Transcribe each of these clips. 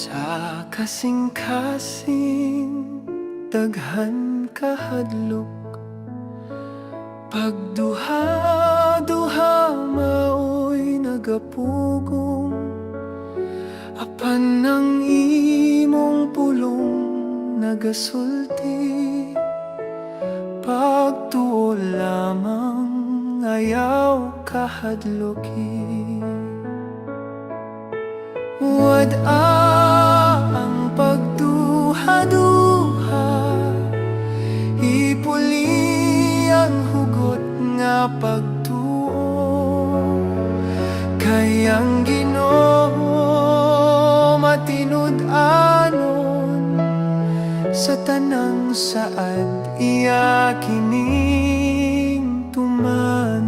Sa kasing-kasing daghan kahadlok, pagduha-duha maoy nagapugong, apan ang imong pulong nagasulti. Pagtuo lamang ayaw kahadloki. Wad-a ang pagduha-duha, ipuli ang hugot nga pagtuo. Kay ang Ginoo matinud-anon, sa tanang saad iya kining tumanon.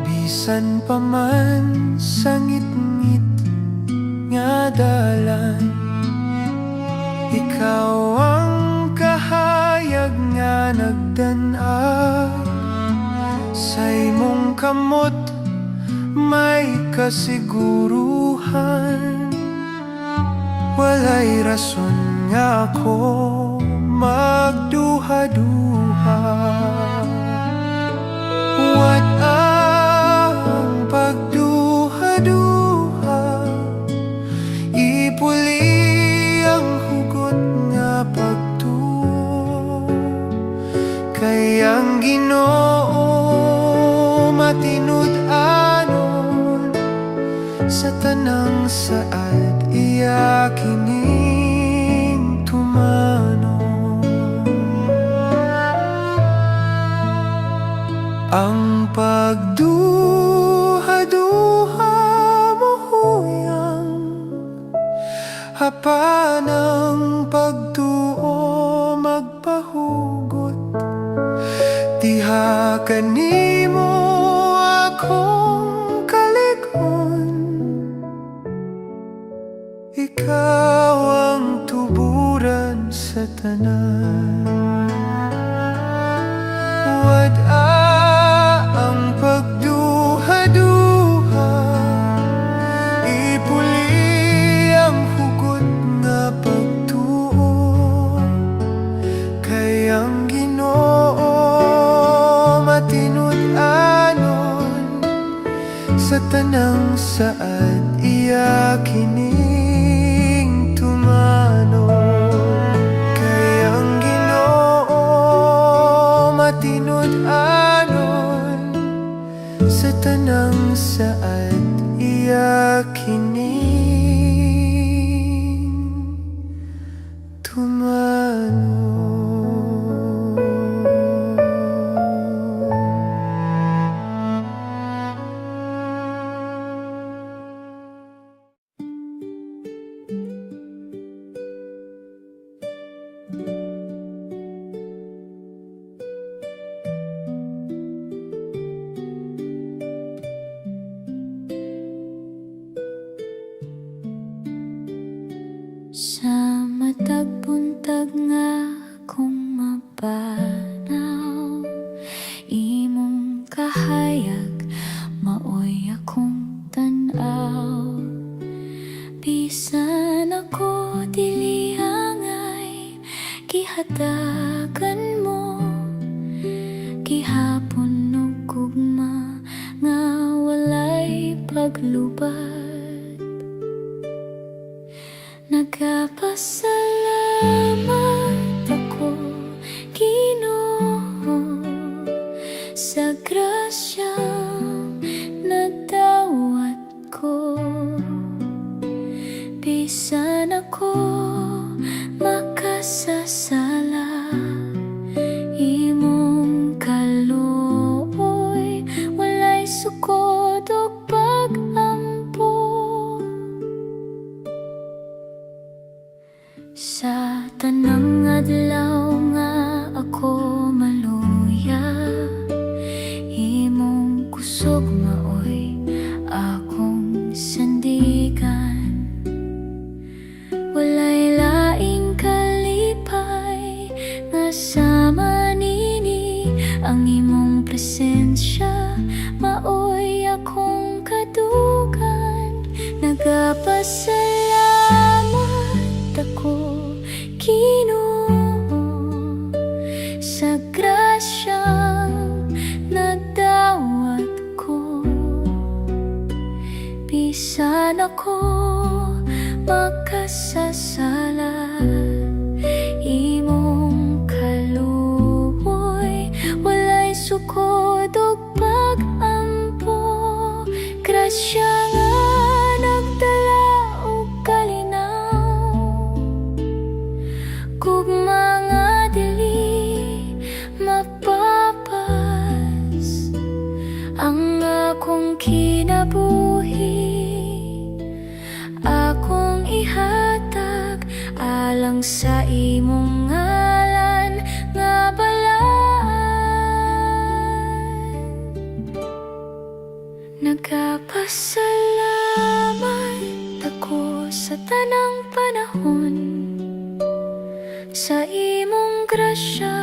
Bisan pa man sa ngit-ngit nga dalan, ikaw ang kahayag nga nagdan-ag. Sa imong kamot may kasiguruhan, walay rason nga ako magduha-duha. What ang pagduha-duha, ipuli ang hugot nga pagtuo. Kay ang Ginoo matinud-anon, sa tanang saad iya kining tumanon. Ang pagduha-duha mohuyang, apan ang pagtuo magpahugot. Diha kanimo akong kalig-on, ikaw ang tuburan sa tanan. Wad-a ang pagduha-duha, ipuli ang hugot nga pagtuo. Kay ang Ginoo matinud-anon, sa tanang saad iya kining tumanon. Kay ang Ginoo matinud-anon, sa tanang saad iya kining tumanon. Sa matag buntag nga kung mapanaw, imong kahayag maoy akong tan-aw. Bisan ako dili hangay, gihatagan mo, gihapon og gugma nga walay paglubad. Nagapasalamat ako, Ginoo, sa grasyang nadawat ko. Bisan ako makasasala, imong kaluoy walay sukod og pag-ampo. Sa tanang adlaw nga ako maluya, imong kusog maoy akong sandigan. Walay laing kalipay nga sama nini, ang imong presensya maoy akong kadua. Nagpasalamat ako, Ginoo, sa grasyang nadawat ko. Bisan ako makasasala, imong kaluoy walay sukod ug pag-ampo. Grasya nga nagdala og kalinaw, kung mga dili mapapas ang akong kinabuhi. Akong ihatag alang sa imong ngalan nga balaan. Nagpasalamat ako sa tanang panahon, sa imong grasya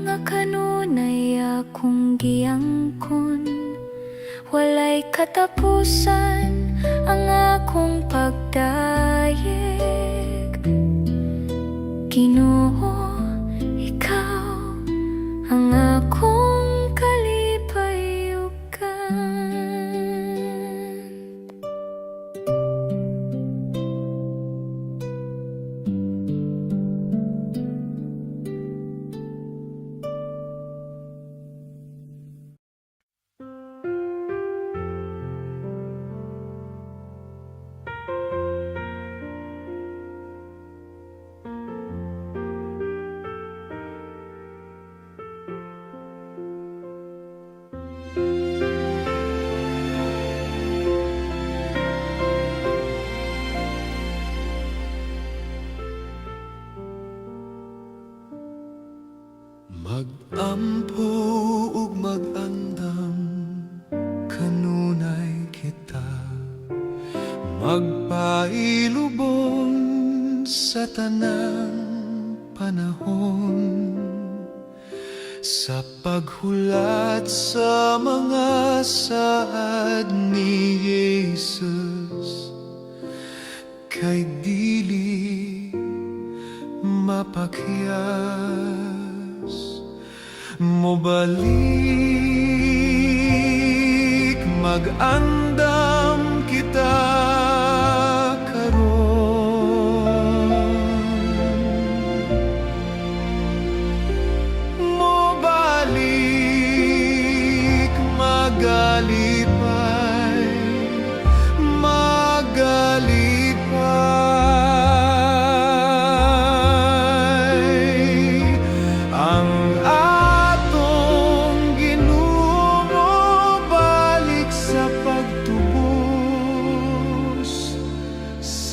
nga kanunay akong giangkon. Walay katapusan ang akong pagdayeg. Ginoo, ikaw ang akong kalipayugan. Mag-ampo ug mag-andam, kanunay kita. Magpailubon sa tanang panahon, sa paghulat sa mga saad ni Jesus, kay dili mapakyas. Mobalik mag-andam kita karon. Mobalik magalipay, magalipay ang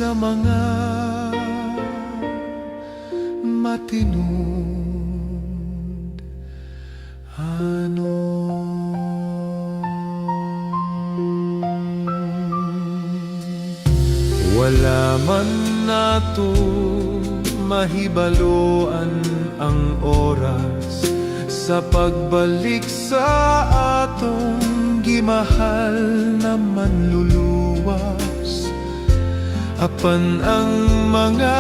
sa mga matinud wala man nato mahibaloan ang oras sa pagbalik sa atong gimahal na manluluwas. Apan ang mga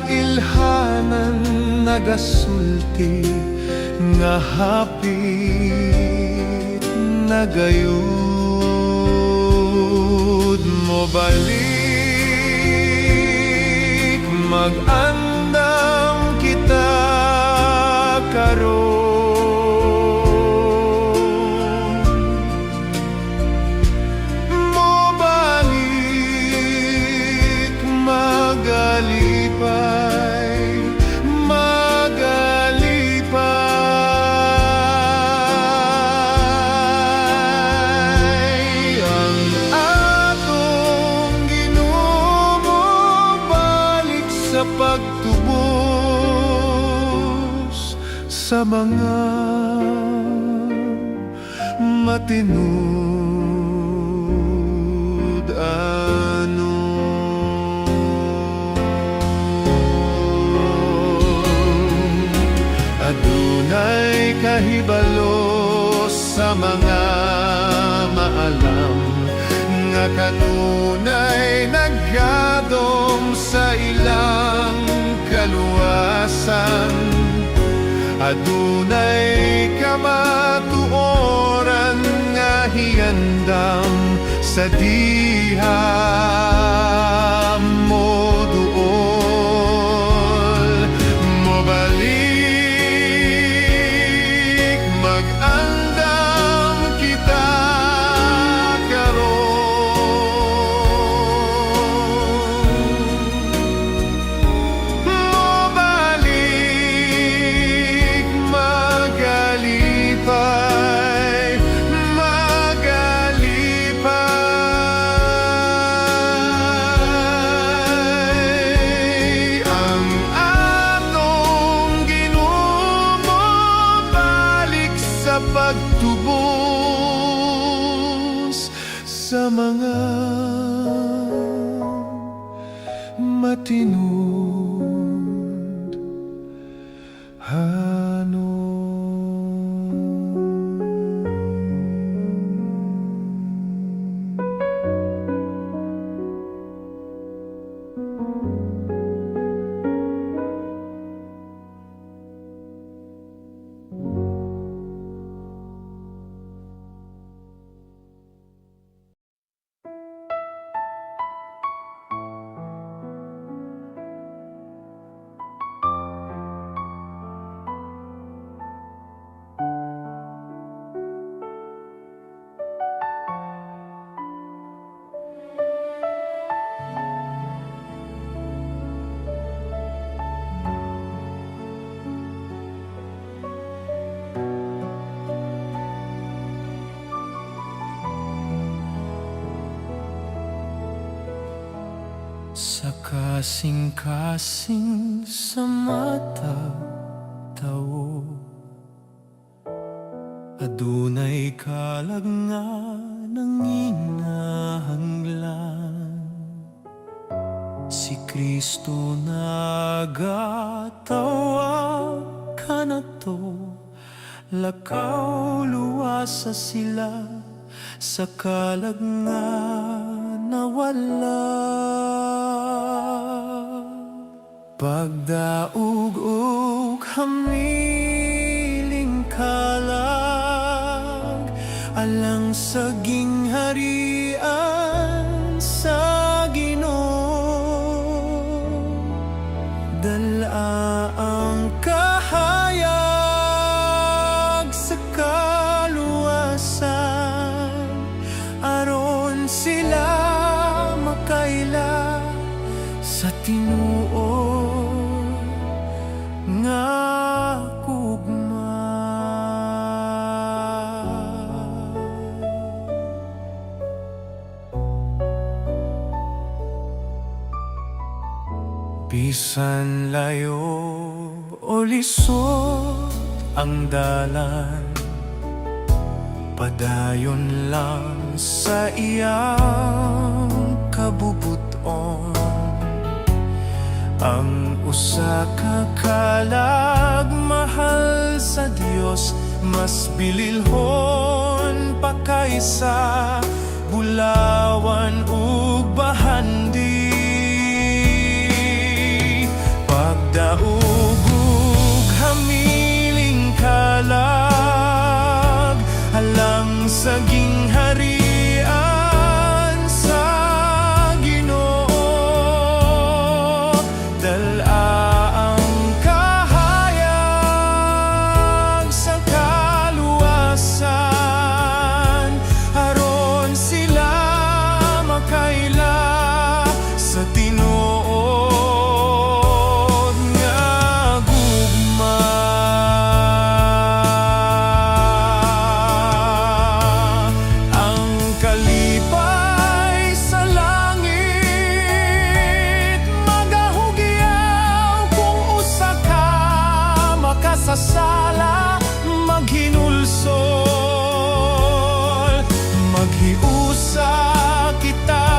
ilhanan nagasulti nga hapit na gayud. Mobalik mag-andam kita karon. Magalipay, magalipay ang atong ginumubalik sa pagtubos sa mga matinud adunay kahibalo sa mga maalam nga kanunay naggadom sa ilang kaluwasan. Adunay kamatuoran nga hiyandam sa diha mo duol. Mobalik mag-andam kita pagtubos sa mga matinod hanon. Sa kasing-kasing sa mata tao, adunay kalag nga nang inahanglan. Si Kristo nagatawag ka na to, lakaw luwasa sila sa kalag nga nawala. Pagdaug-ug hamiling kalag, alang sa gingharian sa Ginoo. Dala ang kahayag sa kaluwasan, aron sila makaila sa tinuod nga gugma. Bisan layo o lisod ang dalan, padayon lang sa iyang kabubuton. Ang usa ka kalag mahal sa Dios, mas bililhon pa kaysa bulawan ug bahandi. Pagdaugog hamiling kalag, alang sa gingharian sa Ginoo. Dala ang kahayag sa kaluwasan, aron sila makaila sa tinuod nga gugma. Ang kalipay sa langit magahugyaw kung usa ka makasasala, maghinulsol. Maghiusa kita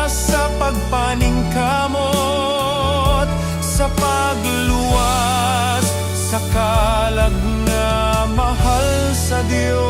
sa pagpaningkamot, sa pagluwas sa kalag nga mahal sa Dios.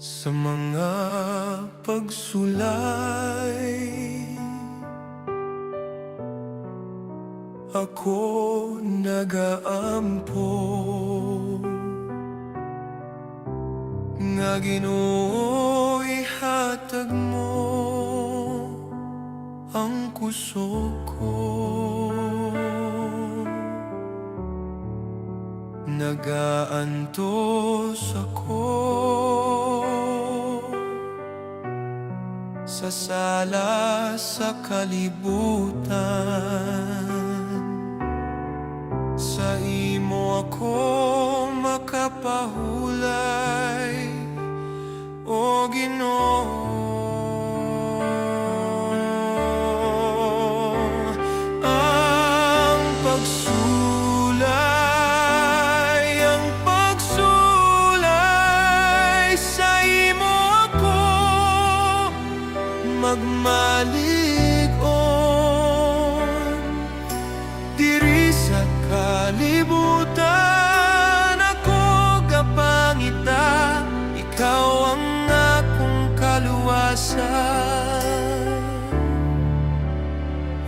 sa mga pagsulay. Ako nagaampo nga Ginoo ihatag mo ang kusog ko. Nagaantos ako sa sala sa kalibutan. Sa imo ako makapahulay, O Ginoo. Ang pagsulay sa imo ako magmalig-on. Diri sa kalibutan ako gapangita, ikaw ang akong kaluwasan,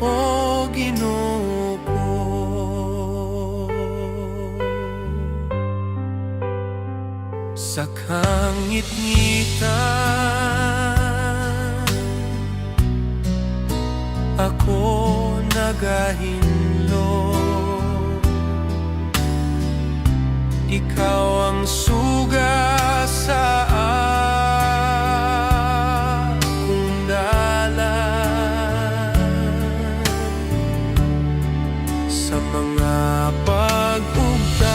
O Ginoo ko. Sa kangit-ngitan ako nagahinlong, ikaw ang suga sa akong dalan. Sa mga pag-ugtas,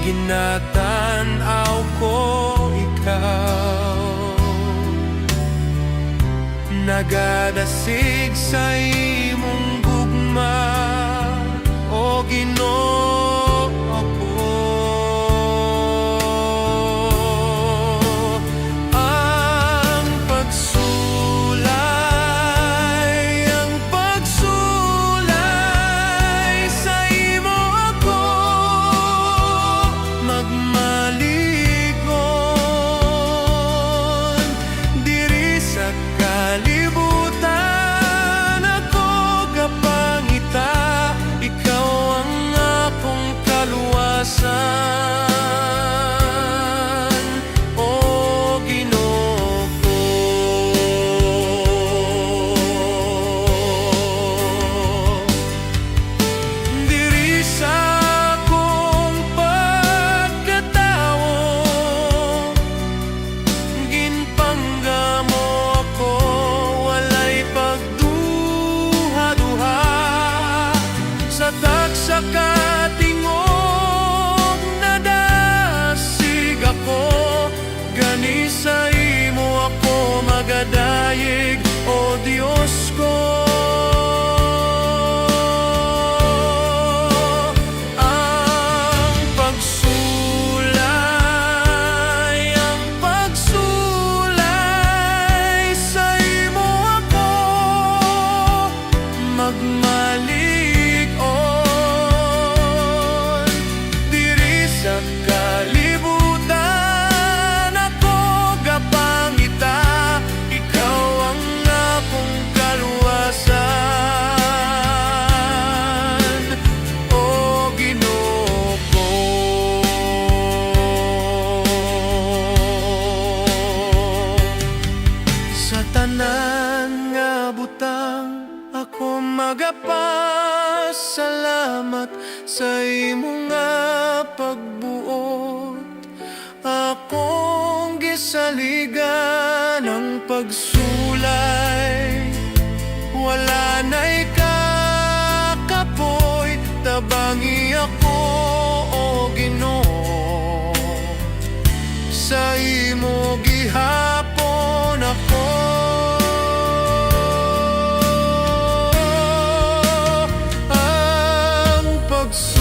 ginatanaw ko ikaw, nagadasig sa imong gugma, O Ginoo ko. Ang pagsulay sa imo ako magmalig-on. Diri sa kalibutan ako gapangita, ikaw ang akong kaluwasan, O Ginoo ko. Diri sa akong pagkatawo ginpanggamo ako, walay pagduha-duha. Sa tagsa katingog nadasig ako, gani sa imo ako magadayeg, O Dios ko. Ang pagsulay sa imo ako magmalig-on. Diri sa kalibutan ako gapangita, ikaw ang akong kaluwasan, O Ginoo ko. Sa tanan nga butang ako magapasalamat sa imo nga pagbuot. Akong gisaligan ang pagsulay, wala na'y kakapoy, tabangi ako, O Ginoo. Sa imo gihapon ako, ang pagsulay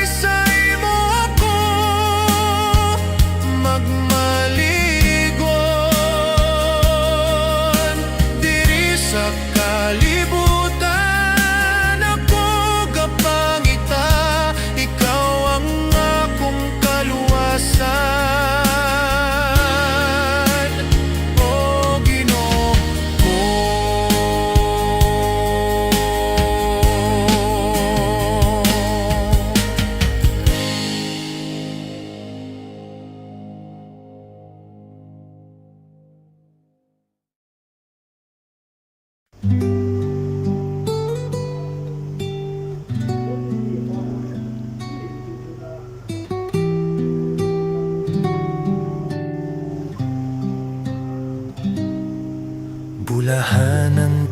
sa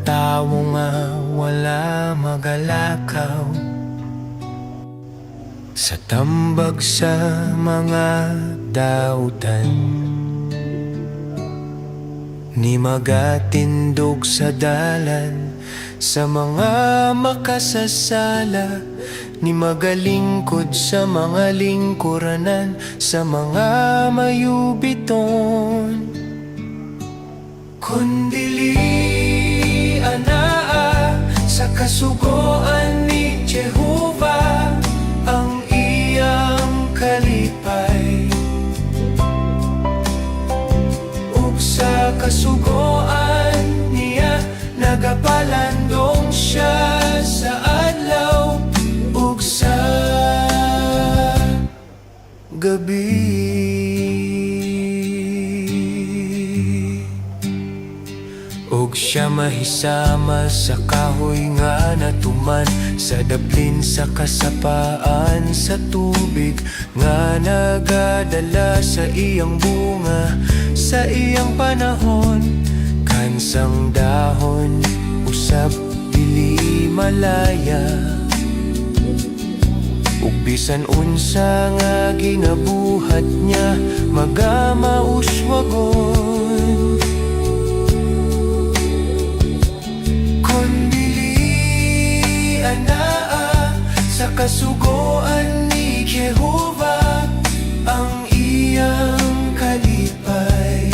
tawo nga wala magalakaw, sa tambag sa mga dautan, ni magatindog sa dalan, sa mga makasasala, ni magalingkod sa mga lingkuranan, sa mga mayubiton. Kundili anaa sa kasugoan ni Jehova ang iyang kalipay, ug sa kasugoan niya nagapalandong siya sa adlaw ug sa gabi. Ug siya mahisama sa kahoy nga natuman, sa daplin sa kasapaan sa tubig, nga nagadala sa iyang bunga sa iyang panahon. Kansang dahon usab dili malaya, ug bisan unsa nga ginabuhat niya magamauswagon. Sa kasugoan ni Jehova ang iyang kalipay,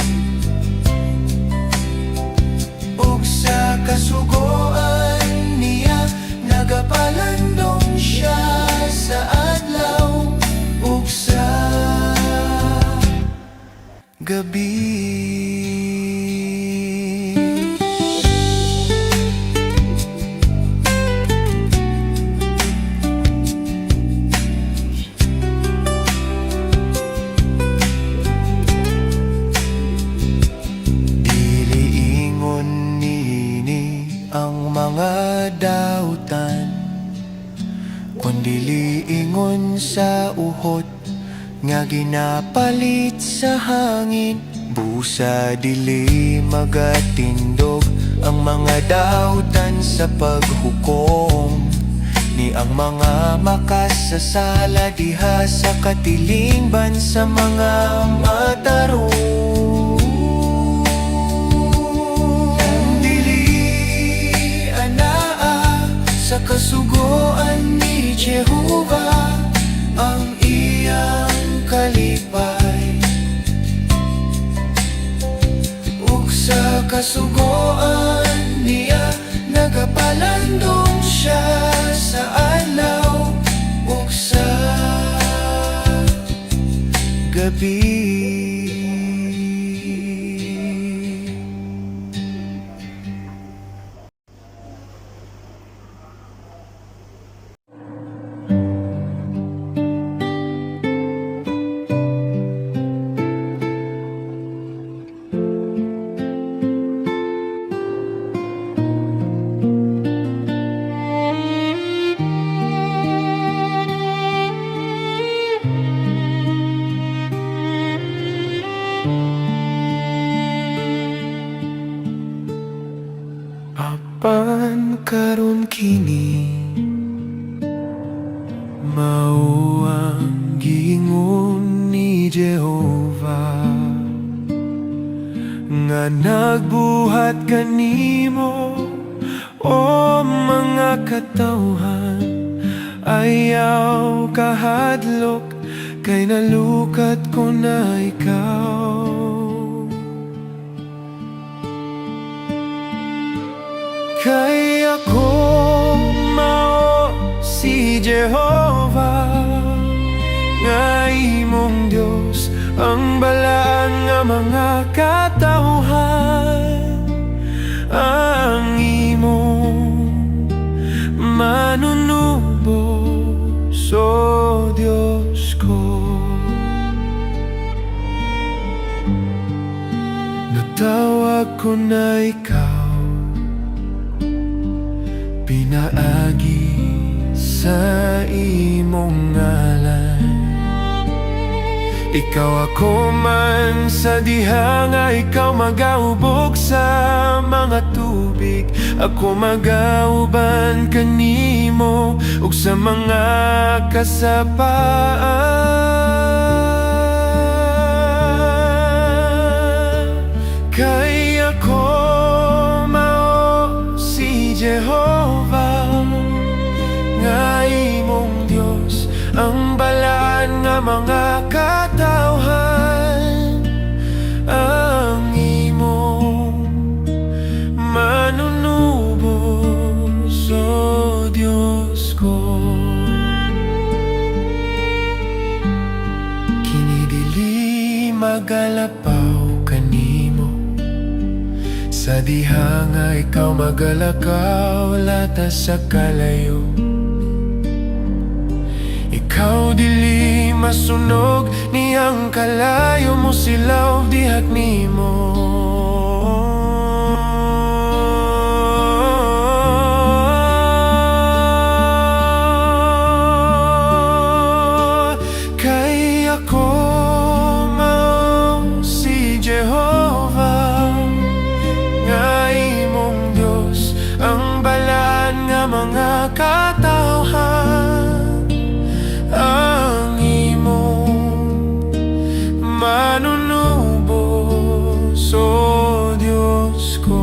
ug sa kasugoan niya nagapalandong siya sa adlaw ug sa gabi. Ang mga dautan, kundi ingon sa uhot nga ginapalit sa hangin. Busa dili magatindog ang mga dautan sa paghukom, ni ang mga makasasala diha sa katilingban sa mga matarong. Sa kasugoan ni Jehova ang iyang kalipay, ug sa kasugoan niya nagapalandong siya sa adlaw ug sa gabi. Apan karon kini mao ang giingon ni Jehova, nga nagbuhat kanimo o mga katawhan. Ayaw kahadlok kay nalukat ko na ikaw. Kay ako mao si Jehova, nga imong Dios, ang balaan nga mga katawhan, ang imong manunubos, o Diyos ko. Natawag ko na ikaw, pinaagi sa imong ngalan. Ikaw ako man sa diha nga ikaw magaubog sa mga tubig. tubig. Ako magauban kanimo ug sa mga kasapaan. Kay ako mao si Jehovah, nga imong Dios, ang balaan nga mga katawhan, ang imong manunubos, o Diyos ko. Kinidili magalapaw kanimo, sa diha nga ikaw magalakaw latas sa kalayo. Ikaw dili masunog niyang kalayo mo silaw dihak nimo. Kay ako mao si Jehovah, nga imong Diyos, ang balaan nga mga katawhan, ang imong manunubos, o Diyos ko.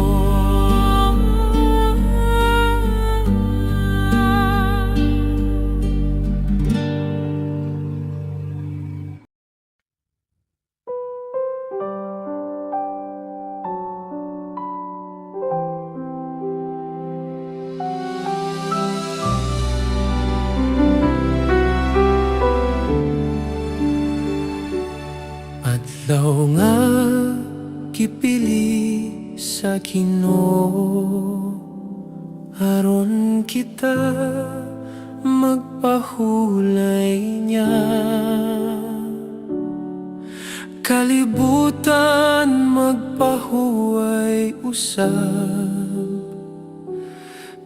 Adlaw nga kipili sa Ginoo, aron kita magpahulay niya. Kalibutan magpahuway usab,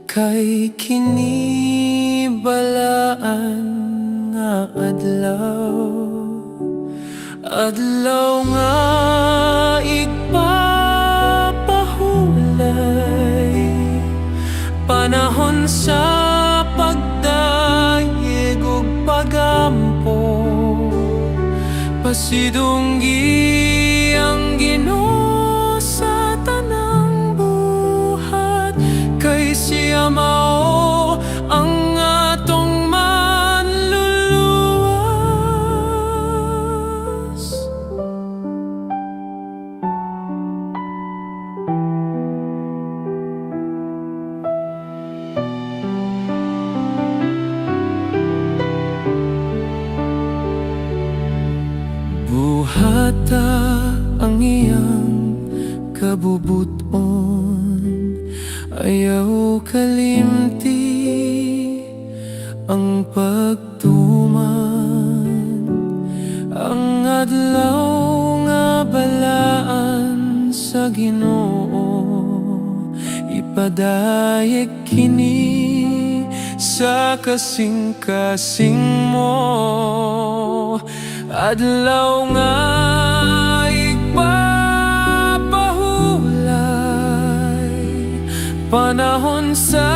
kay kini balaan nga adlaw. Adlaw nga igpapahulay, panahon sa pagdayeg ug pagampo. Pasidunggi ang Ginoo sa tanang buhat, kay siya mao ang atong manluluwas. Buhata ang iyang kabubuton, ayaw kalimti ang pagtuman. Ang adlaw nga balaan sa Ginoo, ipadayeg kini sa kasing-kasing mo. Adlaw nga igpapahulay, panahon sa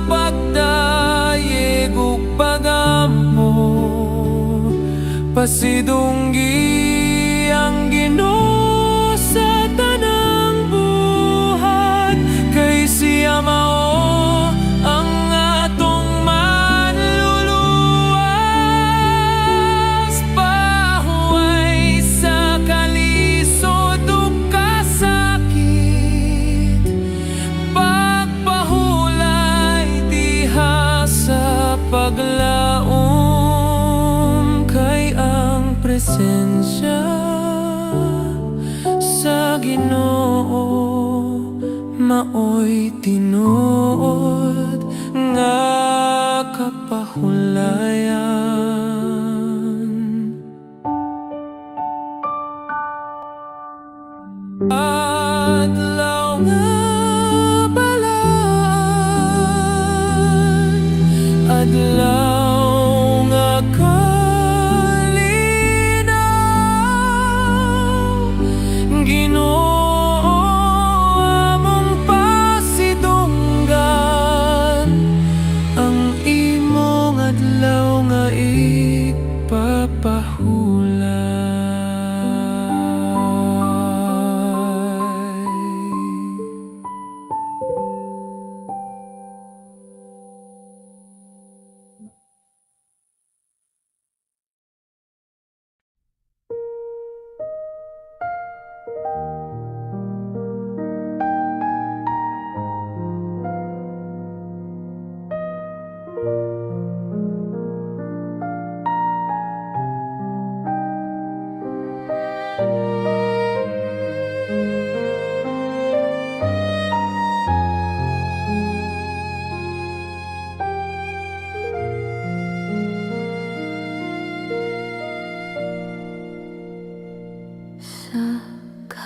pagdayeg ug pagampo. Pasidunggi ang Ginoo sa tanang buhat, kay siya mao ang atong manluluwas. Pahuway sa kalisod ug kasakit, pagpahulay diha sa paglaom, kay ang presensya sa Ginoo maoy tinuod nga kapahulayan. Adlaw nga balaan, adlaw nga kalinaw, Ginoo among pasidunggi.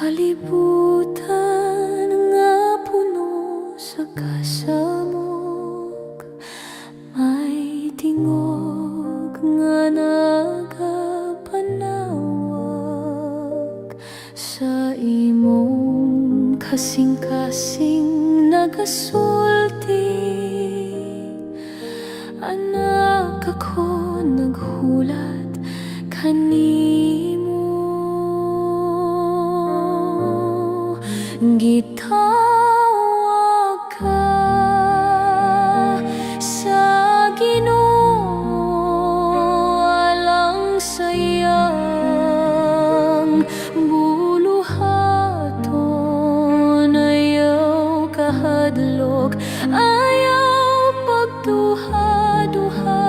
kalibutan nga puno sa kasamok, may tingog nga nagapanawag sa imong kasing-kasing nagasulti. Anak ako naghulat kanimo, gitawag ka sa Ginoo alang sayang buluhaton. Ayaw kahadlok, ayaw pagduha-duha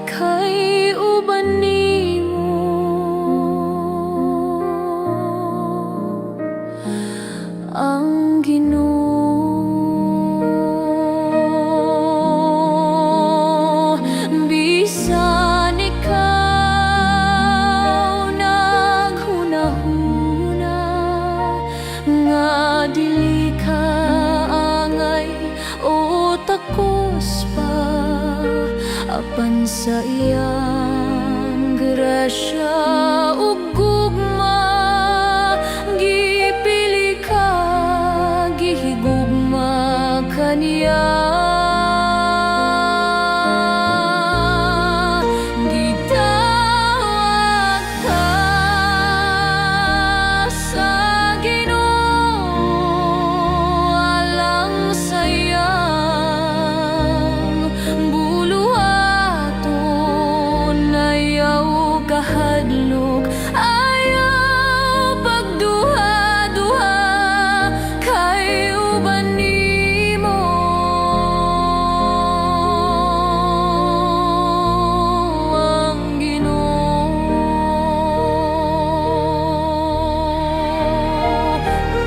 kay uban nimo. Ang Ginoo, bisan ikaw naghunahuna nga dili ka angay o takos pa, apan sa iyang grasya ug gugma gipili ka, gihigugma kaniya. Gitawag ka sa Ginoo alang sayang buluhaton. Ayaw kahadlok, ayaw pagduha-duha kay uban nimo. Ang Ginoo,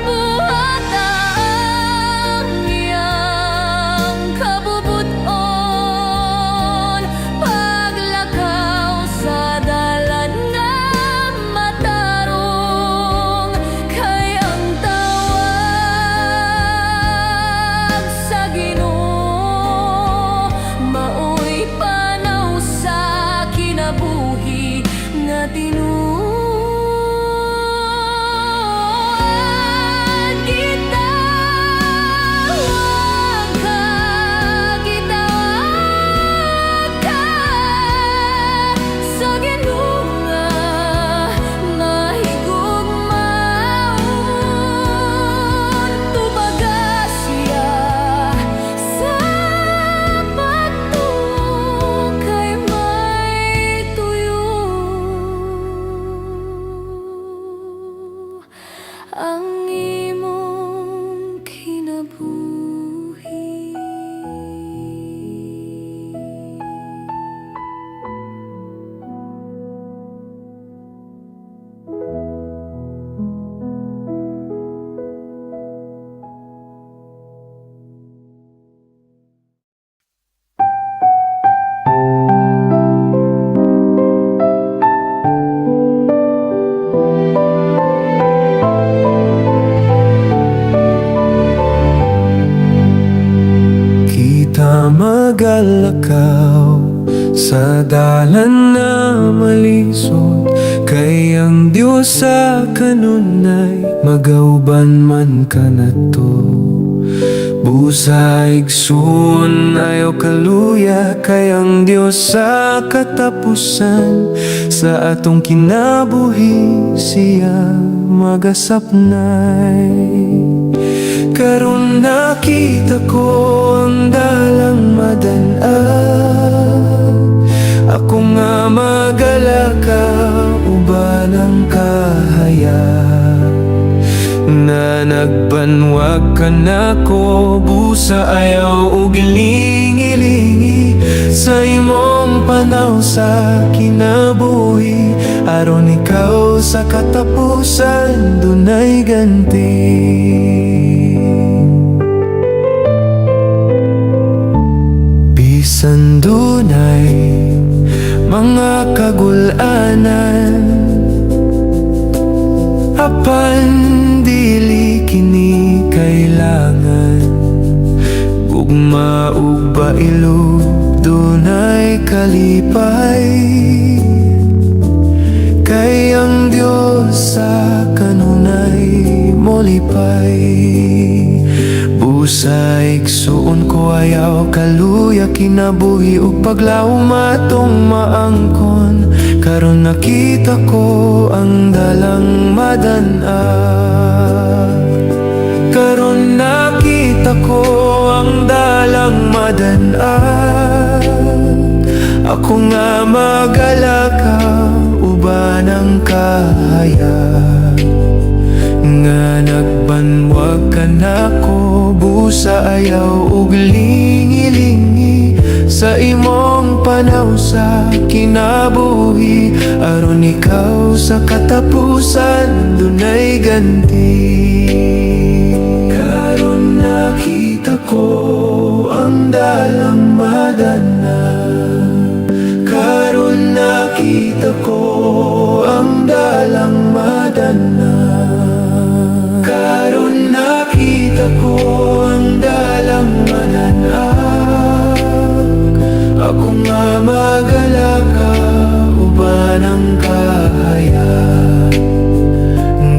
buhata ang iyang kabubuton, paglakaw sa dalan nga matarong. Kay ang tawag sa Ginoo maoy panaw sa kinabuhi nga tinuod. Gitawag ka, gitawag ka sa Ginoo nga mahigugmaon. Tubaga siya sa pagtuo kay may tuyo. Ang imong kinabuhi. Kita magalakaw sa dalan na malisod, kay ang Diyos sa kanunay magauban man ka na to. Busa igsoon ayaw kaluya, kay ang Diyos sa katapusan sa atong kinabuhi siya magasapnay. Karon nakita ko ang dalang madan-an, ako nga magalaka uban ang kahayag. Na nagbanwag ka nako, busa ayaw ug gilingi-lingi sa imong panaw sa kinabuhi. Aron ikaw sa katapusan dunay ganti. Bisan dunay mga kagul-anan, Apan dili kini kailangan gugma ug bailog dunay kalipay. Kay ang Dios sa kanunay molipay. Busa igsuon ko ayaw kaluya kinabuhi ug paglaom matong maangkon. Karon nakita ko ang dalang madan-a. Karon nakita ko ang dalang madan-a. Ako nga magalaka uban ang kahayag nga nagbanwag ka nako. Busa ayaw ug lingi-lingi sa imong panaw sa kinabuhi. Aron ikaw sa katapusan dunay ganti. Karon nakita ko ang dalang madan-a. Karon nakita ko ang dalang madan-a. Karon nakita ko ang dalang madan-a. Ako nga magalaka uban ang kahayag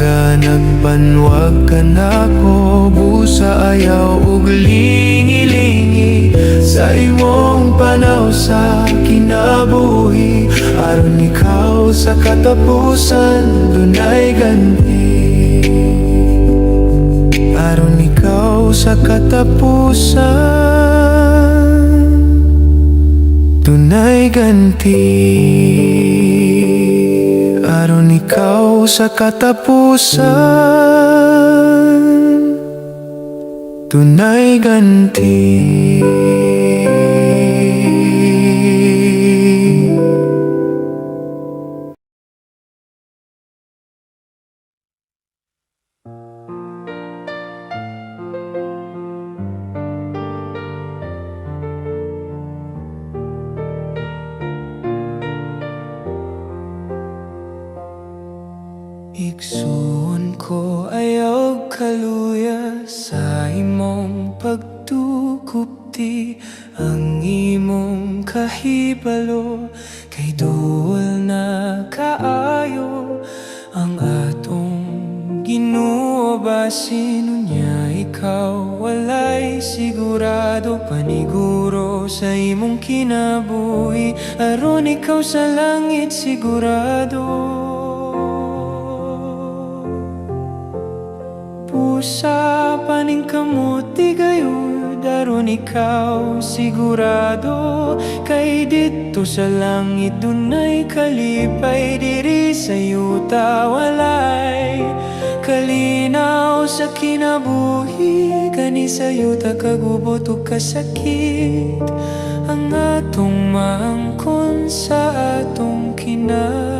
nga nagbanwag ka nako. Busa ayaw ug lingi-lingi sa imong panaw sa kinabuhi. Aron ikaw sa katapusan dunay ganti. Aron ikaw sa katapusan dunay ganti. Aron ikaw sa katapusan dunay ganti. Igsuon ko ayaw kaluya sa imong pagtukupti. Ang imong kahibalo kay duol na kaayo. Ang atong Ginoo basin unya ikaw walay sigurado. Paniguro sa imong kinabuhi aron ikaw sa langit sigurado. Pusa paning kamuti gayud aron ikaw sigurado. Kay dito sa langit dunay kalipay. Diri sa yuta walay kalinaw sa kinabuhi. Kani sa yuta kagubot ug kasakit. Ang atong maangkon sa atong kinabuhi.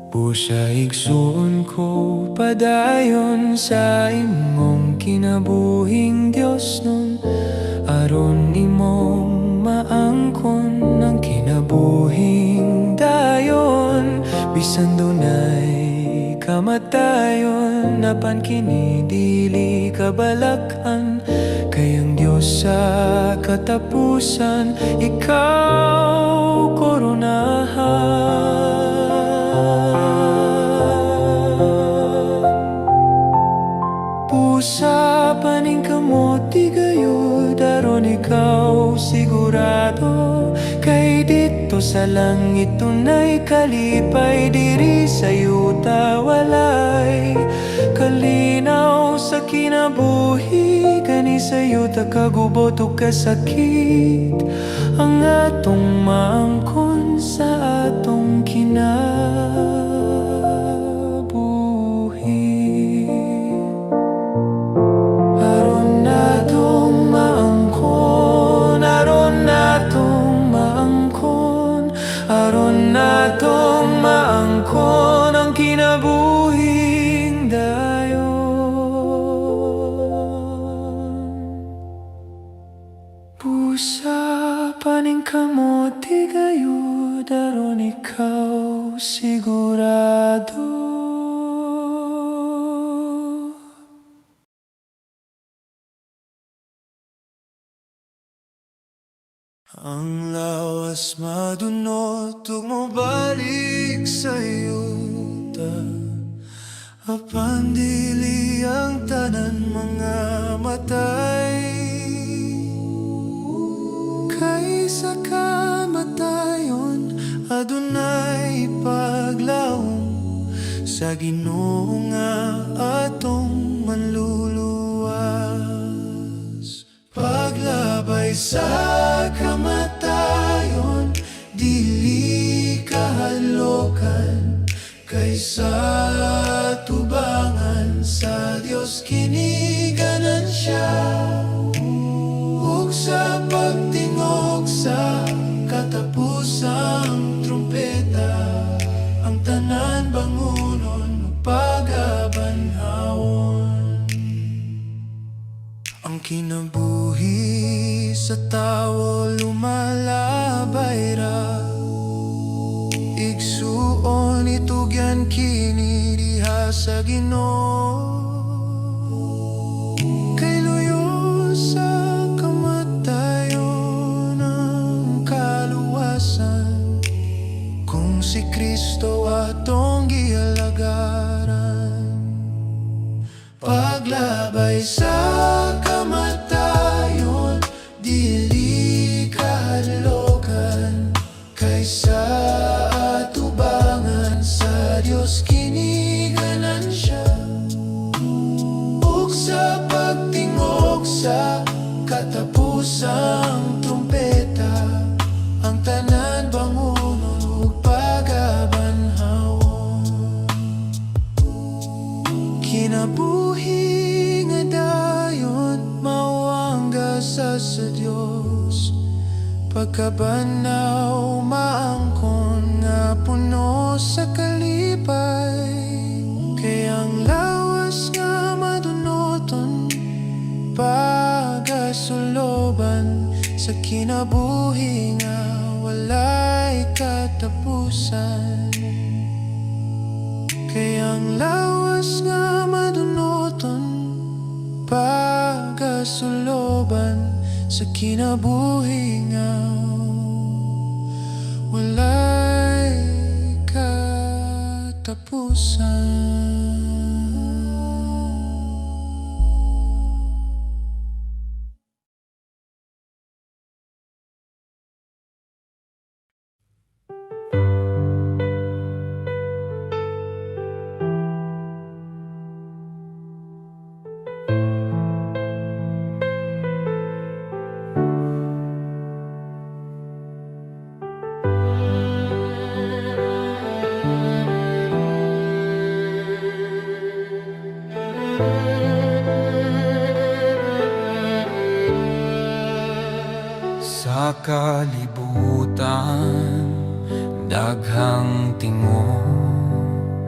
Busa igsuon ko padayon sa imong kinabuhing Dios nun. Aron imong maangkon ang kinabuhing dayon. Bisan dunay kamatayon napan kini dili kabalakan. Kay ang Dios sa katapusan ikaw koronahan. Pusa paning kamuti gayud aron ikaw sigurado. Kay dito sa langit dunay kalipay. Diri sa yuta walay kalinaw sa kinabuhi. Kani sa yuta kagubot ug kasakit. Ang atong maangkon sa atong kinabuhi. Aron natong maangkon ang kinabuhing paning kamo di kayo daron ikaw sigurado. Ang lawas madunot ug mobalik sa yuta, apan dili ang tanan mga matay. Kaysa kamatayon adunay paglaom sa Ginoo nga atong manluluwas. Paglabay sa kamatayon dili kahadlokan, kaysa tubangan sa Dios kini ganansya. Ug sa pagtingog sa katapusang trumpeta, ang tanan bangunon ug pagabanhawon. Ang kinabuhi sa tawo lumalabay ra, igsuon itugyan kini diha sa Ginoo. Kay luyo sa kamatayon ang kaluwasan, kung si Kristo atong gialagaran. Paglabay sa kamatayon dili kahadlokan, kaysa atubangan sa Dios kini ganansya. Ug sa pagtingog sa katapusang trumpeta, ang tanan bangunon ug pagabanhawon. Kinabuhi nga dayon mawangga sa Dios, pagkabanaw maangkon nga puno sa kalipay. Kay ang lawas nga madunoton pagasuloban sa kinabuhi nga walay katapusan. Kay ang lawas nga madunoton pagasuloban sa kinabuhi nga walay katapusan. Sa kalibutan, daghang tingog,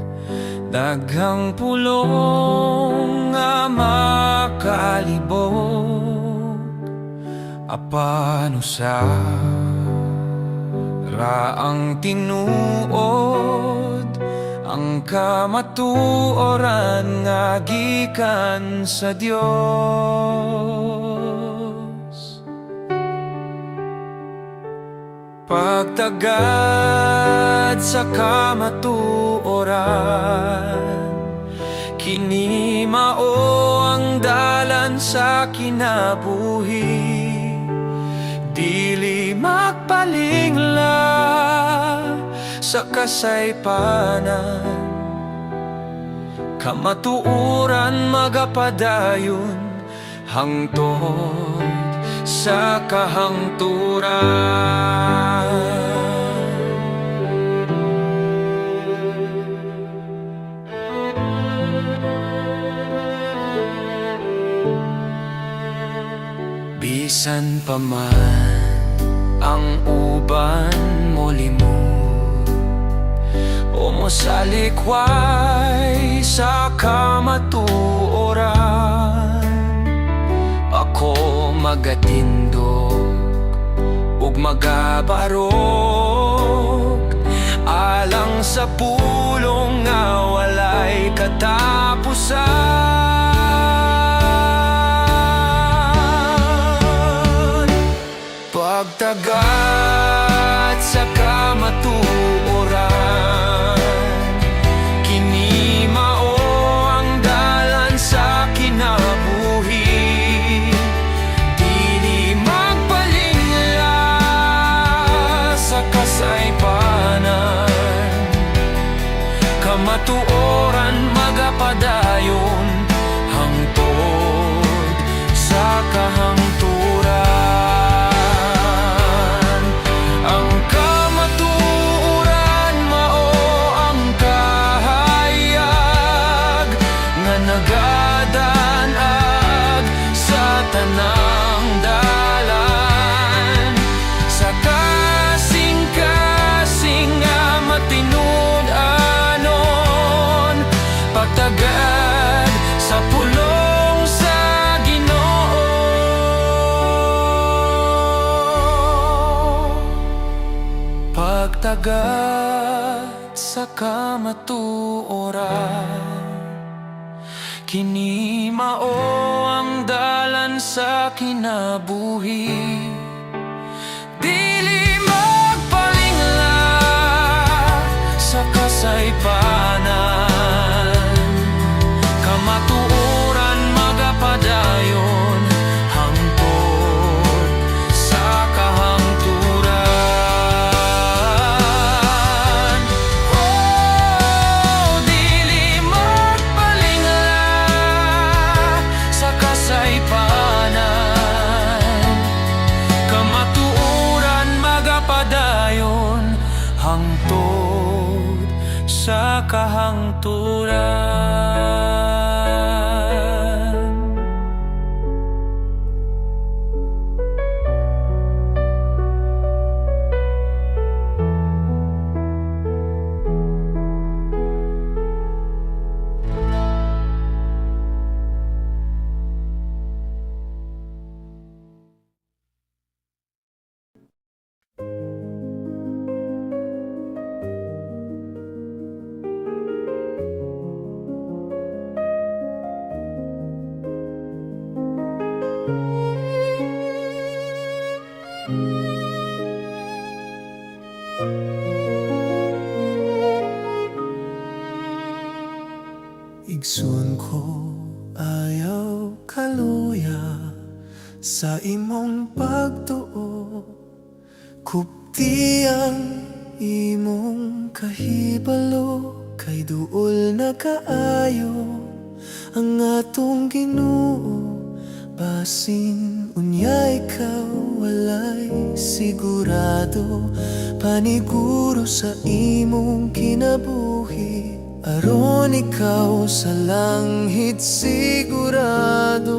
daghang pulong nga makalibog. Apan usa ra ang tinuod, ang kamatuoran nga gikan sa Dios. Pagtagad sa kamatuoran, kini mao ang dalan sa kinabuhi. Dili magpalingla sa kasaypanan, kamatuoran magapadayon hangtod sa kahangturan. Bisan pa man ang uban mo limot, o mosalikway sa kamatuoran, ako magatindog ug magabarok, alang sa pulong nga walay katapusan. Pagtagat sa kamatuoran, kini mao ang dalan sa kinabuhi. Dili magpalingla sa kasaypanan, kamatuoran magapadayon hangtod sa kahangturan. Ang kamatuoran mao ang kahayag nga nagadanag sa tanang dalan, sa kasing-kasing nga matinud-anon, pagtagad sa pulong sa Ginoo. Pagtagad sa kamatuoran, kini mao ang dalan sa kinabuhi. Dili magpalingla sa kasaypanan, kamatuoran magapadayon hangtod sa kahangturan. Oh, dili magpalingla sa kasaypanan, kamatuoran magapadayon hangtod sa kahangturan. Igsoon ko ayaw kaluya sa imong pagtuo, kupti ang imong kahibalo, kay duol na kaayo ang atong Ginoo. Basin unya ikaw walay sigurado, paniguro sa imong kinabuhi, aron ikaw sa langhit sigurado.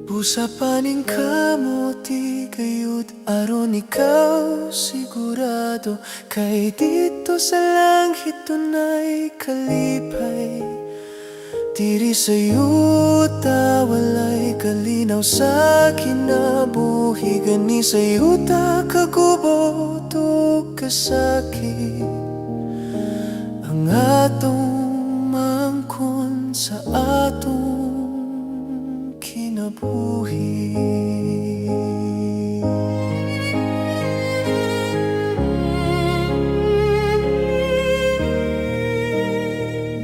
Busa paning kamuti gayud aron ikaw sigurado, kay dito sa langit dunay kalipay. Diri sa yuta walay kalinaw sa kinabuhi, gani sa yuta kagubot o kasakit ang atong mangkon sa atong kinabuhi.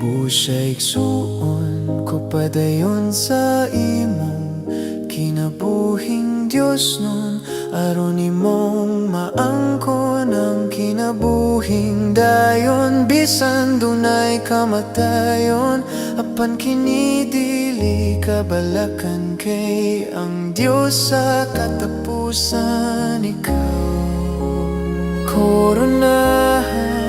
Busay igsuon ko padayon sa imong kinabuhing Diyos nun, aron imong maangkon ang kinabuhing dayon. Bisan dunay kamatayon, apan kini dili kabalakan, kay ang Diyos sa katapusan ikaw koronahan.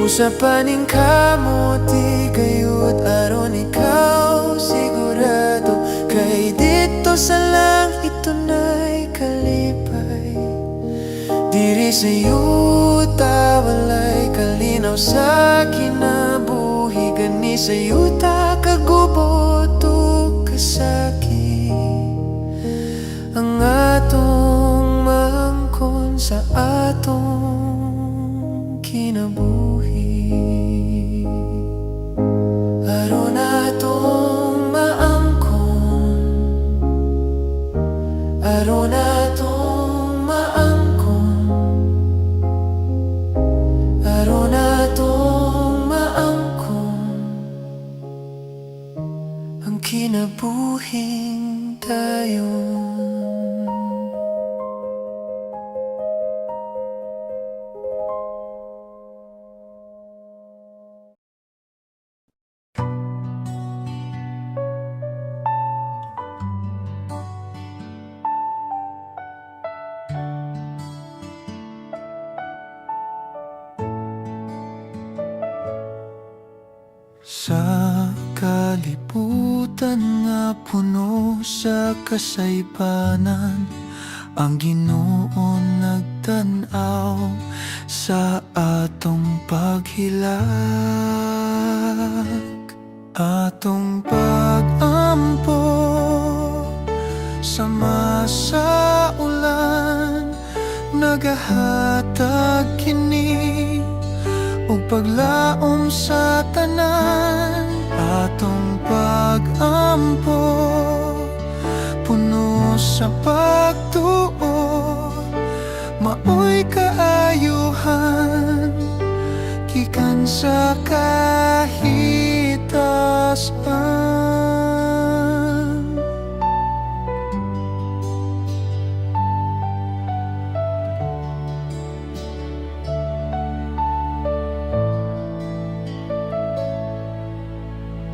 Busa paning kamuti gayud aron ikaw sigurado, kay dito sa langit dunay kalipay. Diri sa yuta walay kalinaw sa kinabuhi, gani sa yuta kagubot o kasakit aron atong maangkon, aron atong maangkon ang kinabuhing dayon. Sa kalibutan nga puno sa kasaypanan, ang Ginoo nagtan-aw sa atong paghilag, atong pag-ampo sama sa ulan, nagahatag kini ug paglaom sa tanan. Atong pag-ampo puno sa pagtuo, maoy kaayuhan gikan sa kahitasan.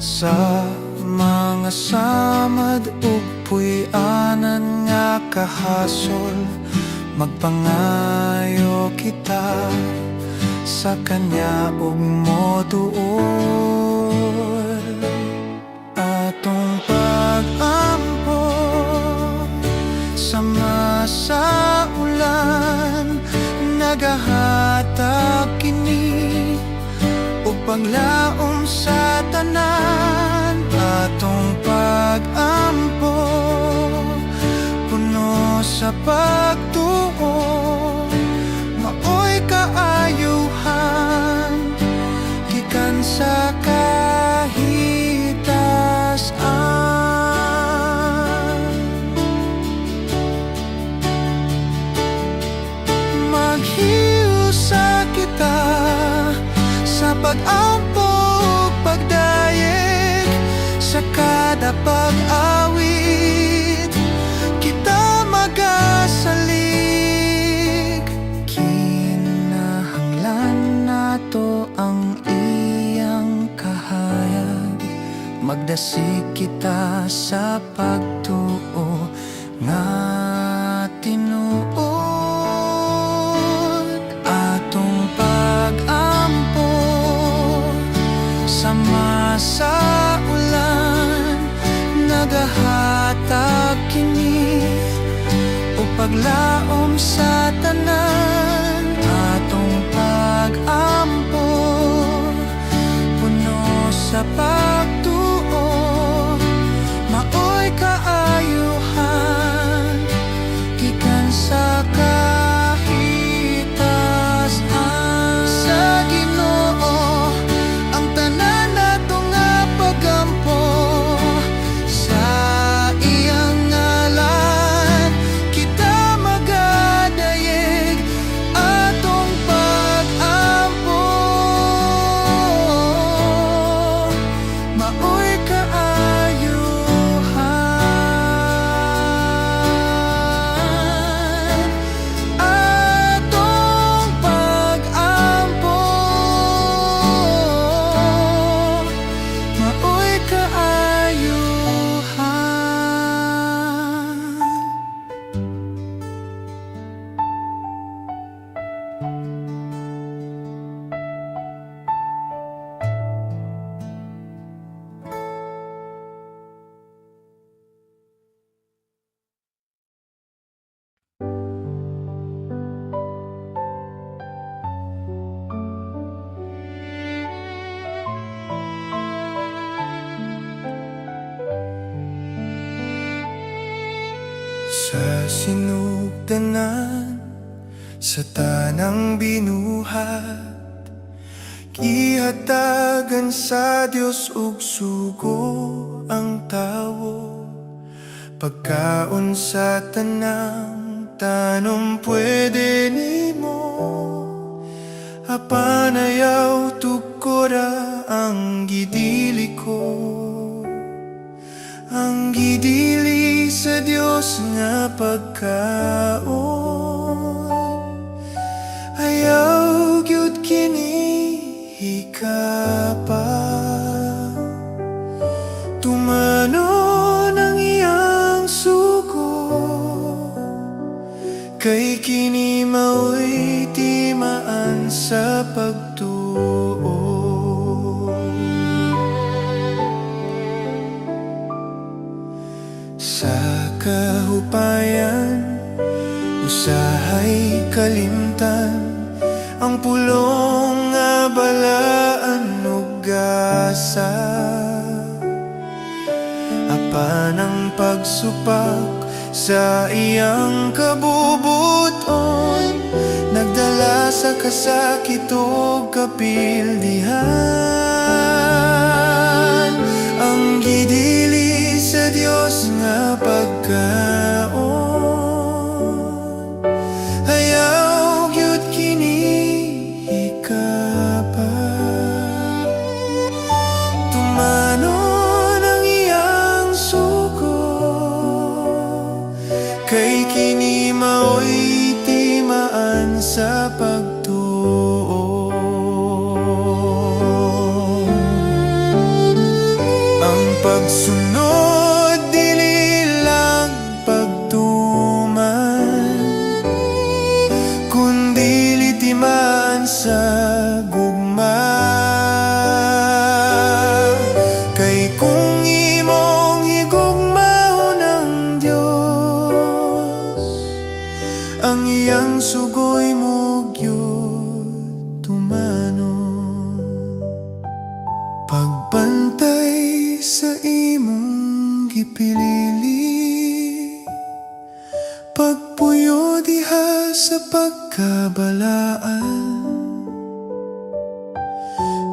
Sa mga samad ug puy-anan nga kahasol, magpangayo kita sa Kanya ug moduol. Atong pag-ampo sama sa ulan, nagahatag kini ug paglaom sa tanan. Atong pag-ampo puno sa pagtuo, maoy kaayuhan gikan sa kahitasan. Maghiusa kita sa pag-ampo ug pagdayeg, sa kada pag-awit kita magasalig. Kinahanglan nato ang iyang kahayag, magdasig kita sa pagtuo nga tinuod. Atong pag-ampo sama sa ulan, nagahatag kini o paglaom sa tanan. Atong pag-ampo puno sa pagtuo, maoy kaayuhan gikan sa kahitasan. Sa Ginoo ang tanan nato nga pagampo, sa iyang ngalan kita magadayeg. Atong pag-ampo maoy kaayuhan. Atong pag-ampo maoy kaayuhan. Sa sinugdanan, sa tanang binuhat, gihatagan sa Dios ug sugo ang tawo. pagkaon sa tanang tanom pwede nimo. Apanayaw tukora ang gidili ko, ang gidili sa Dios nga pagkaon. Ayaw gyud kini hikapa, tumanon ang iyang sugo, kay kini mao'y timaan sa pagtuo. Sa kahupayan, usahay kalimtan, ang pulong nga balaan ug gasa. Apan ang pagsupak sa iyang kabubuton, nagdala sa kasakit ug kapildihan. Ang gidili sa Dios nga pagkaon, ayaw gyud kini hikapa, tumanon ang iyang sugo, kay kini mao'y timaan sa pagtuo. Ang pagsunod dili lang pagtuman, kundi litiman sa gugma. Kay kung imong higugmaon ang Dios, ang iyang sugoy mo gyud tumanon. Pagbantay sa imong gipilili, pagpuyo diha sa pagkabalaan,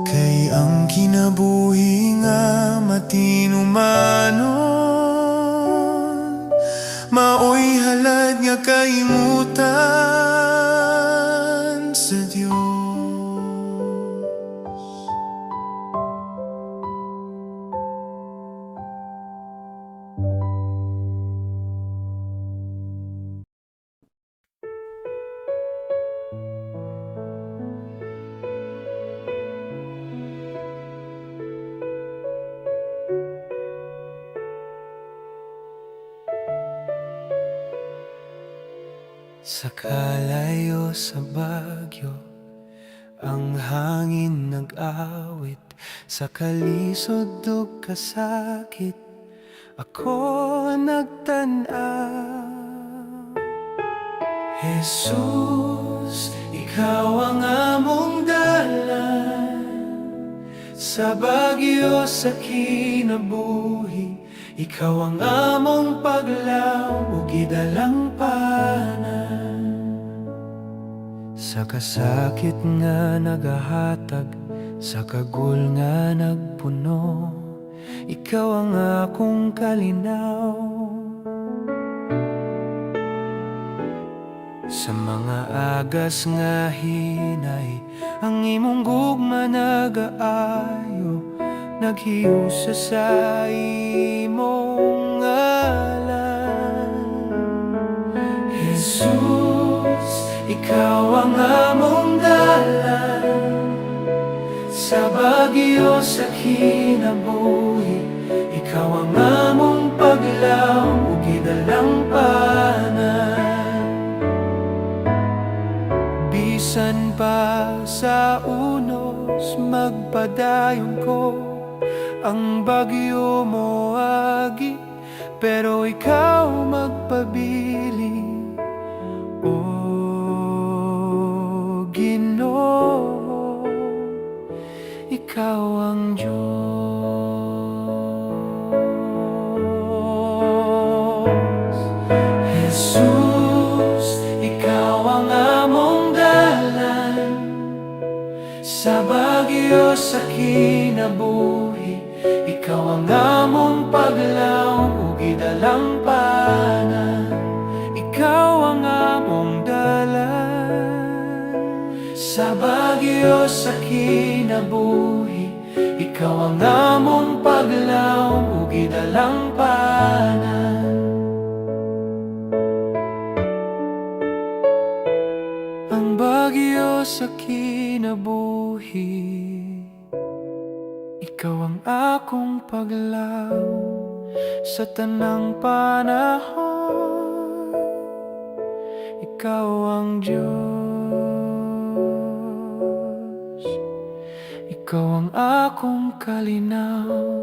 kay ang kinabuhi nga matinumanon, mao'y halad nga kaimutan sa Dios. Sa kalayo sa bagyo, ang hangin nag-awit, sa kalisod ug kasakit, ako nagtan-aw. Jesus, ikaw ang among dalan, sa bagyo sa kinabuhi, ikaw ang among paglaw ug gidalampanan. Sa kasakit nga nagahatag, sa kagul nga nagpuno, ikaw ang akong kalinaw. Sa mga agas nga hinay, ang imong gugma nagaayo, naghiusa sa imong ngalan. Jesus, ikaw ang among dalan, sa bagyo sa kinabuhi, ikaw ang among paglaw ug gidalampanan. Bisan pa sa unos magpadayon ko, ang bagyo mo agi, pero ikaw magpabiling. O Ginoo, ikaw ang Diyos. Jesus, ikaw ang among dalan, sa bagyo sa kinabuhi, ikaw ang among paglaw ug gidalampanan. Sa bagyo sa kinabuhi, ikaw ang among paglaom ug gidalampanan. Ang bagyo sa kinabuhi, ikaw ang akong paglaom sa tanang panahon. Ikaw ang Diyos, ikaw ang akong kalinaw.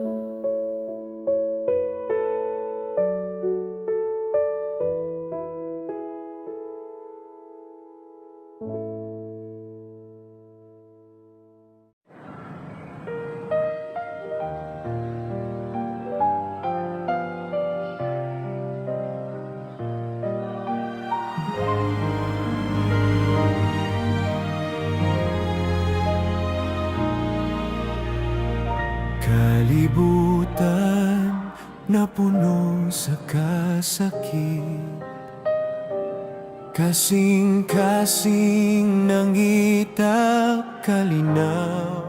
Kalibutan na puno sa kasakit, kasing-kasing ng itap kalinaw.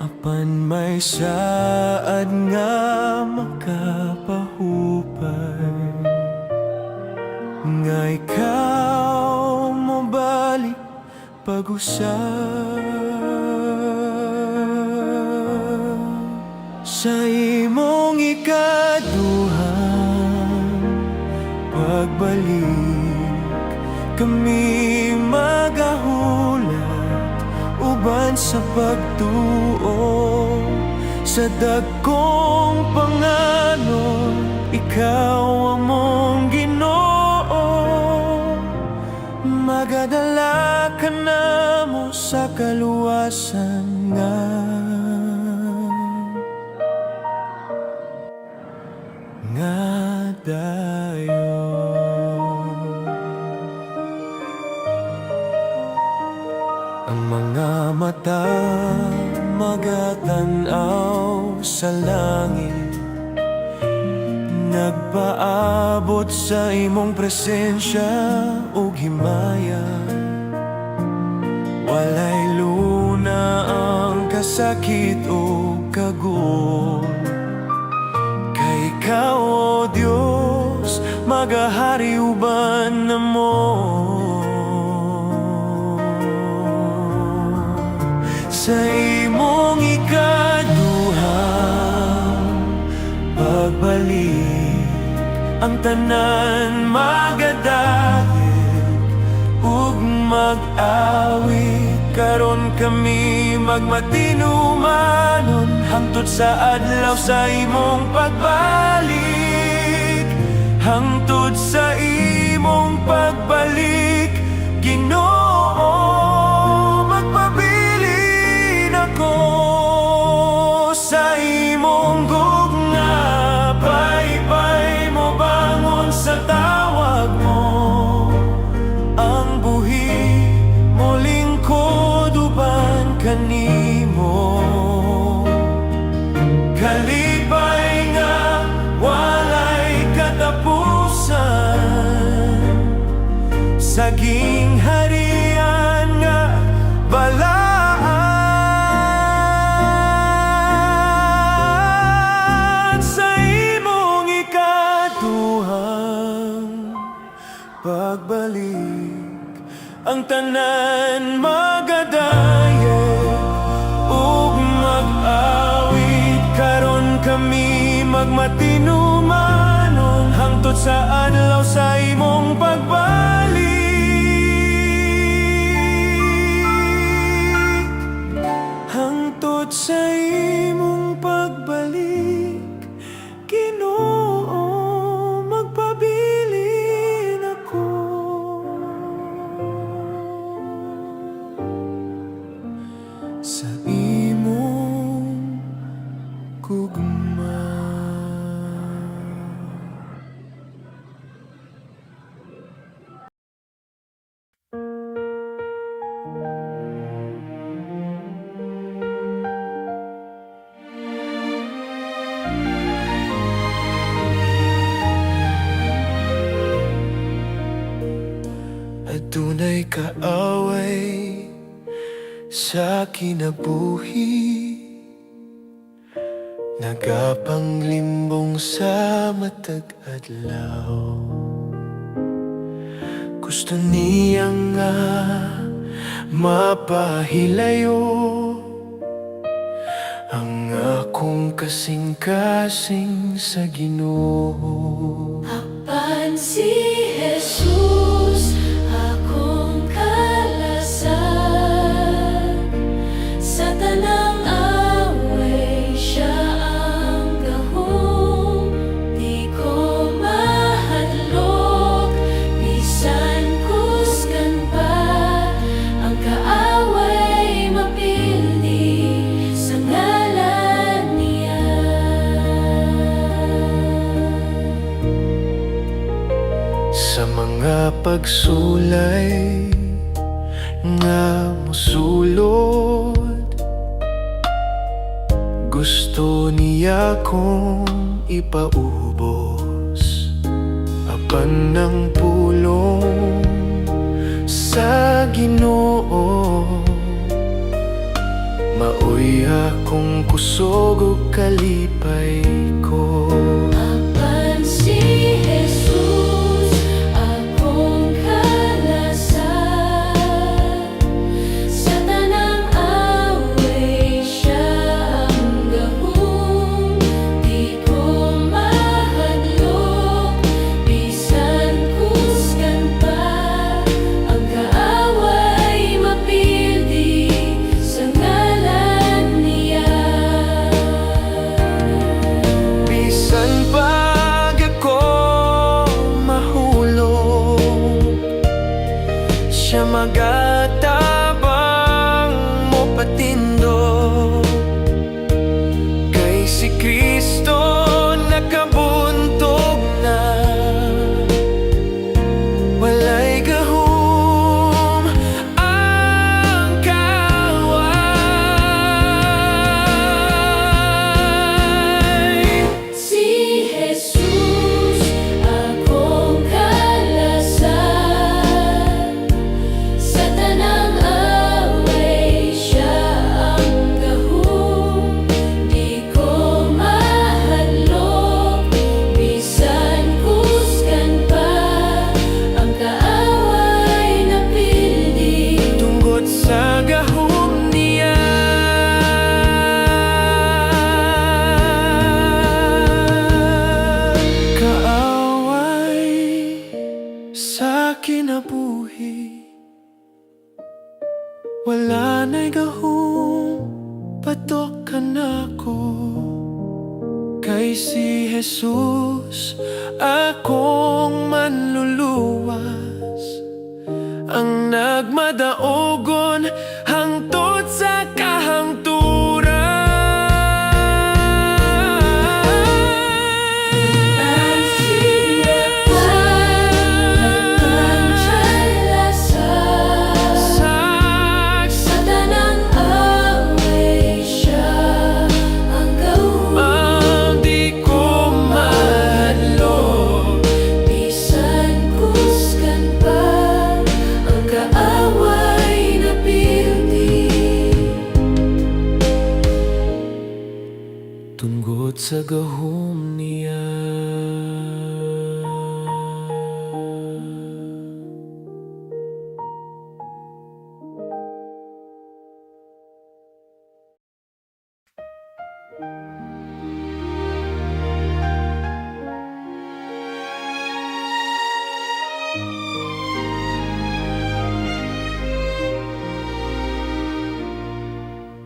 Apan may saad nga makapahupay, nga ikaw mo balik pag-usap. Sa imong ikaduhang pagbalik, kami magahulat uban sa pagtuo sa dagkong panganon. Ikaw among Ginoo, magadala ka namo sa kaluwasan nga dayon. Ang mga mata magatanaw sa langit, nagpaabot sa imong presensya ug himaya. Walay luna ang kasakit o kaguol, kay ikaw o Diyos magahari uban na mo. Sa imong ikaduhang pagbalik, ang tanan magadagit ug mag-awit. Karon kami magmatinumanon hangtod sa adlaw sa imong pagbalik. Hangtod sa imong pagbalik, Ginoo, magpabilin ako sa imong gugna. Pay-pay mo bangon sa tawag mo, ang buhi mo lingkod uban kanimo. Kalipay nga walay katapusan, saging harian nga balaan. Sa imong ikaduhang pagbalik, ang tanan magadayet ug mag-awit. Karon kami magmatinumanon hangtod sa adlaw sa imong pagbalik. Hangtod sa imong pagbalik, Ginoo, magpabilin ako sa imong gugma. Adunay kaaway sa kinabuhi, nagapanglimbong sa matag adlaw. Gusto niya nga mapahilayo ang akong kasing-kasing sa Ginoo. Apan si Jesus, akong kalasan. Sa tanang away, siya ang gahom. Di ko mahadlok, bisan kusgan pa. Ang kaaway mapildi sa ngalan niya. Sa mga pagsulay nga musulod, gusto niya kong ipaubos. Apan ng pulong sa Ginoo, maoy akong kusog ug kalipay ko. Apan si Jesus, akong kalasan. Sa tanang away, siya ang gahom. Di ko mahadlok, bisan kusgan pa. Ang kaaway mapildi sa ngalan niya. Bisan pag ako mahulog, siya magatabang mo patindog. Kay si Kristo nakabuntog na, walay gahom ang kaaway. Si Jesus, akong kalasan. Sa tanang away, siya ang gahom. Di ko mahadlok, bisan kusgan pa. Ang kaaway napildi Tungkod sa gahom niya, kaaway sa kinabuhi, wala na'y gahom patok ka nako. Kay si Jesus akong manluluwas, ang nagmadaogon hangtod sa kahangturan. Sa tanang away, siya ang gahom. Ang di ko mahadlok, Bisan kusgan pa, ang kaaway napildi. tungkod sa gahom niya.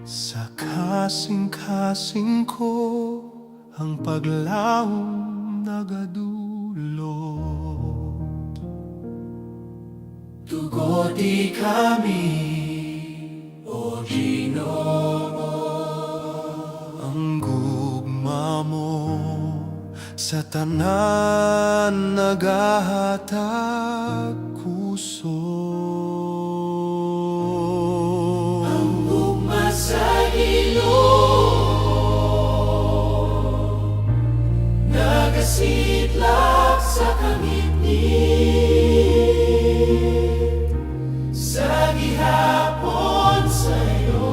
Sa kasing-kasing ko ang paglawom nagadulot. Tugodi kami, O Ginoo, ang gugma mo sa tanan nagahatag kusog. Ang gugma sa Ginoo nagasitlak sa kangitngit, sa gihapon sa'yo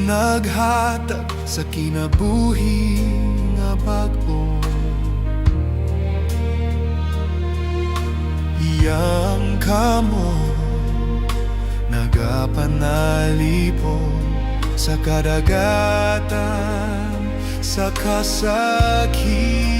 naghatag sa kinabuhi nga bag-o. Iyang kamo nagapanalipong sa kadagatan, sa kasakitan.